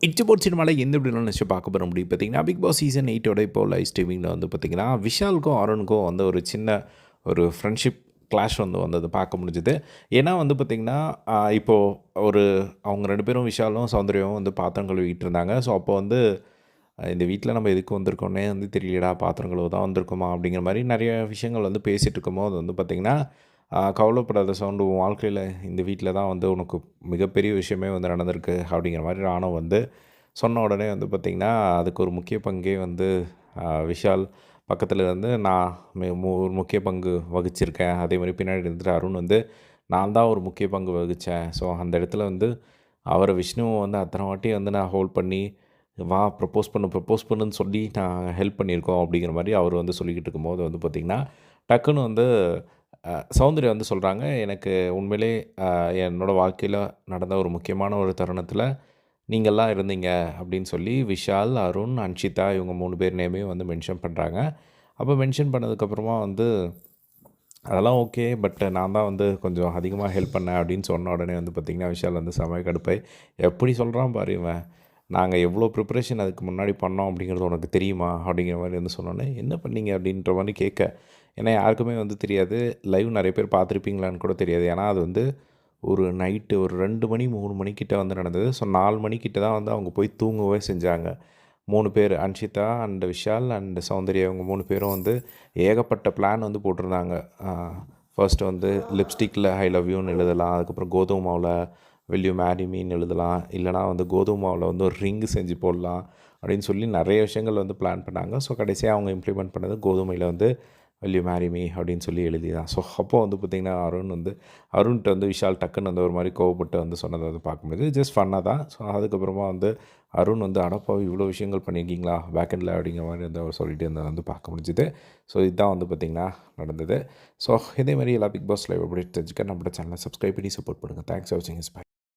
இச்சபோட் சினிமாவில் எந்த இப்படிலாம் நினச்சி பார்க்க போகிற முடியும் பார்த்தீங்கன்னா, பிக் பாஸ் சீசன் 8 இப்போ லைவ் ஸ்ட்ரீமிங்கில் வந்து பார்த்திங்கன்னா, விஷாலுக்கும் அருணுக்கும் வந்து ஒரு சின்ன ஒரு ஃப்ரெண்ட்ஷிப் கிளாஷ் வந்து வந்தது பார்க்க முடிஞ்சுது. ஏன்னா வந்து பார்த்திங்கன்னா, இப்போது அவங்க 2 பேரும் விஷாலும் சௌந்தர்யாவும் வந்து பாத்திரம் கழுவிட்டு இருந்தாங்க. ஸோ அப்போ வந்து இந்த வீட்டில் நம்ம எதுக்கு வந்திருக்கோன்னே வந்து தெரியலடா, பாத்திரம் கழுவ தான் வந்திருக்கோமா அப்படிங்கிற மாதிரி நிறைய விஷயங்கள் வந்து பேசிகிட்டு இருக்கும்போது வந்து பார்த்திங்கன்னா, கவலைப்படாத சவுண்டு, உன் வாழ்க்கையில் இந்த வீட்டில் தான் வந்து உனக்கு மிகப்பெரிய விஷயமே வந்து நடந்திருக்கு அப்படிங்கிற மாதிரி ராணுவ வந்து சொன்ன உடனே வந்து பார்த்திங்கன்னா, அதுக்கு ஒரு முக்கிய பங்கே வந்து விஷால் பக்கத்தில் இருந்து நான் ஒரு முக்கிய பங்கு வகிச்சிருக்கேன். அதே மாதிரி பின்னாடி இருந்துட்டு அருண் வந்து நான் தான் ஒரு முக்கிய பங்கு வகித்தேன். ஸோ அந்த இடத்துல வந்து அவரை விஷ்ணுவை வந்து அத்தனை வாட்டி வந்து நான் ஹோல்ட் பண்ணி வா ப்ரப்போஸ் பண்ணுன்னு சொல்லி நான் ஹெல்ப் பண்ணியிருக்கோம் அப்படிங்கிற மாதிரி அவர் வந்து சொல்லிக்கிட்டு இருக்கும்போது வந்து பார்த்திங்கன்னா, டக்குன்னு வந்து சௌந்தர்யா வந்து சொல்கிறாங்க, எனக்கு உண்மையிலே என்னோடய வாழ்க்கையில் நடந்த ஒரு முக்கியமான ஒரு தருணத்தில் நீங்கள்லாம் இருந்தீங்க அப்படின்னு சொல்லி விஷால், அருண், அன்ஷிதா இவங்க 3 பேர் நேமையும் வந்து மென்ஷன் பண்ணுறாங்க. அப்போ மென்ஷன் பண்ணதுக்கப்புறமா வந்து அதெல்லாம் ஓகே. பட் நான் தான் வந்து கொஞ்சம் அதிகமாக ஹெல்ப் பண்ணேன் அப்படின்னு சொன்ன உடனே வந்து பார்த்திங்கன்னா, விஷால் வந்து செம கடுப்பாய் எப்படி சொல்கிறான் பாரு இவன். நாங்கள் எவ்வளோ ப்ரிப்பரேஷன் அதுக்கு முன்னாடி பண்ணோம் அப்படிங்கிறது உனக்கு தெரியுமா? அப்படிங்கிற மாதிரி வந்து சொன்னோன்னே, என்ன பண்ணீங்க அப்படின்ற மாதிரி கேட்க. ஏன்னா யாருக்குமே வந்து தெரியாது. லைவ் நிறைய பேர் பார்த்துருப்பீங்களான்னு கூட தெரியாது. ஏன்னா அது வந்து ஒரு நைட்டு ஒரு 2 மணி 3 மணிக்கிட்ட வந்து நடந்தது. ஸோ 4 மணிக்கிட்ட தான் வந்து அவங்க போய் தூங்கவே செஞ்சாங்க. 3 பேர் அன்ஷிதா அண்ட் விஷால் அண்ட் சௌந்தர்யா இவங்க 3 பேரும் வந்து ஏகப்பட்ட பிளான் வந்து போட்டிருந்தாங்க. ஃபர்ஸ்ட்டு வந்து லிப்ஸ்டிக்கில் ஐ லவ் யூன்னு எழுதலாம். அதுக்கப்புறம் கோதுமை மாவில் வில் யூ மேரி மீன்னு எழுதலாம். இல்லைனா வந்து கோதுமை மாவில் வந்து ஒரு ரிங்கு செஞ்சு போடலாம் அப்படின்னு சொல்லி நிறைய விஷயங்கள் வந்து பிளான் பண்ணாங்க. ஸோ கடைசியாக அவங்க இம்ப்ளிமெண்ட் பண்ணது கோதுமையில் வந்து வில் யூ மேரி மீ அப்படின்னு சொல்லி எழுதி தான். ஸோ அப்போது வந்து பார்த்திங்கன்னா அருண்கிட்ட வந்து விஷால் டக்குன்னு வந்து ஒரு மாதிரி கோவப்பட்டு வந்து சொன்னதை வந்து பார்க்க முடியுது. ஜஸ்ட் ஃபன்னாக தான். ஸோ அதுக்கப்புறமா வந்து அருண் வந்து அடப்பாவி இவ்வளோ விஷயங்கள் பண்ணியிருக்கீங்களா பேக்கெண்டில் அப்படிங்கிற மாதிரி வந்து அவர் சொல்லிட்டு இருந்ததை வந்து பார்க்க முடிஞ்சுது. ஸோ இதுதான் வந்து பார்த்திங்கன்னா நடந்தது. ஸோ இதே மாதிரி எல்லா பிக் பாஸ் லைவ் அப்டேட் தெரிஞ்சுக்க நம்மளோட சேனலை சப்ஸ்கிரைப் பண்ணி சப்போர்ட் பண்ணுங்கள். தேங்க்ஸ் ஃபார் வாட்சிங். பை.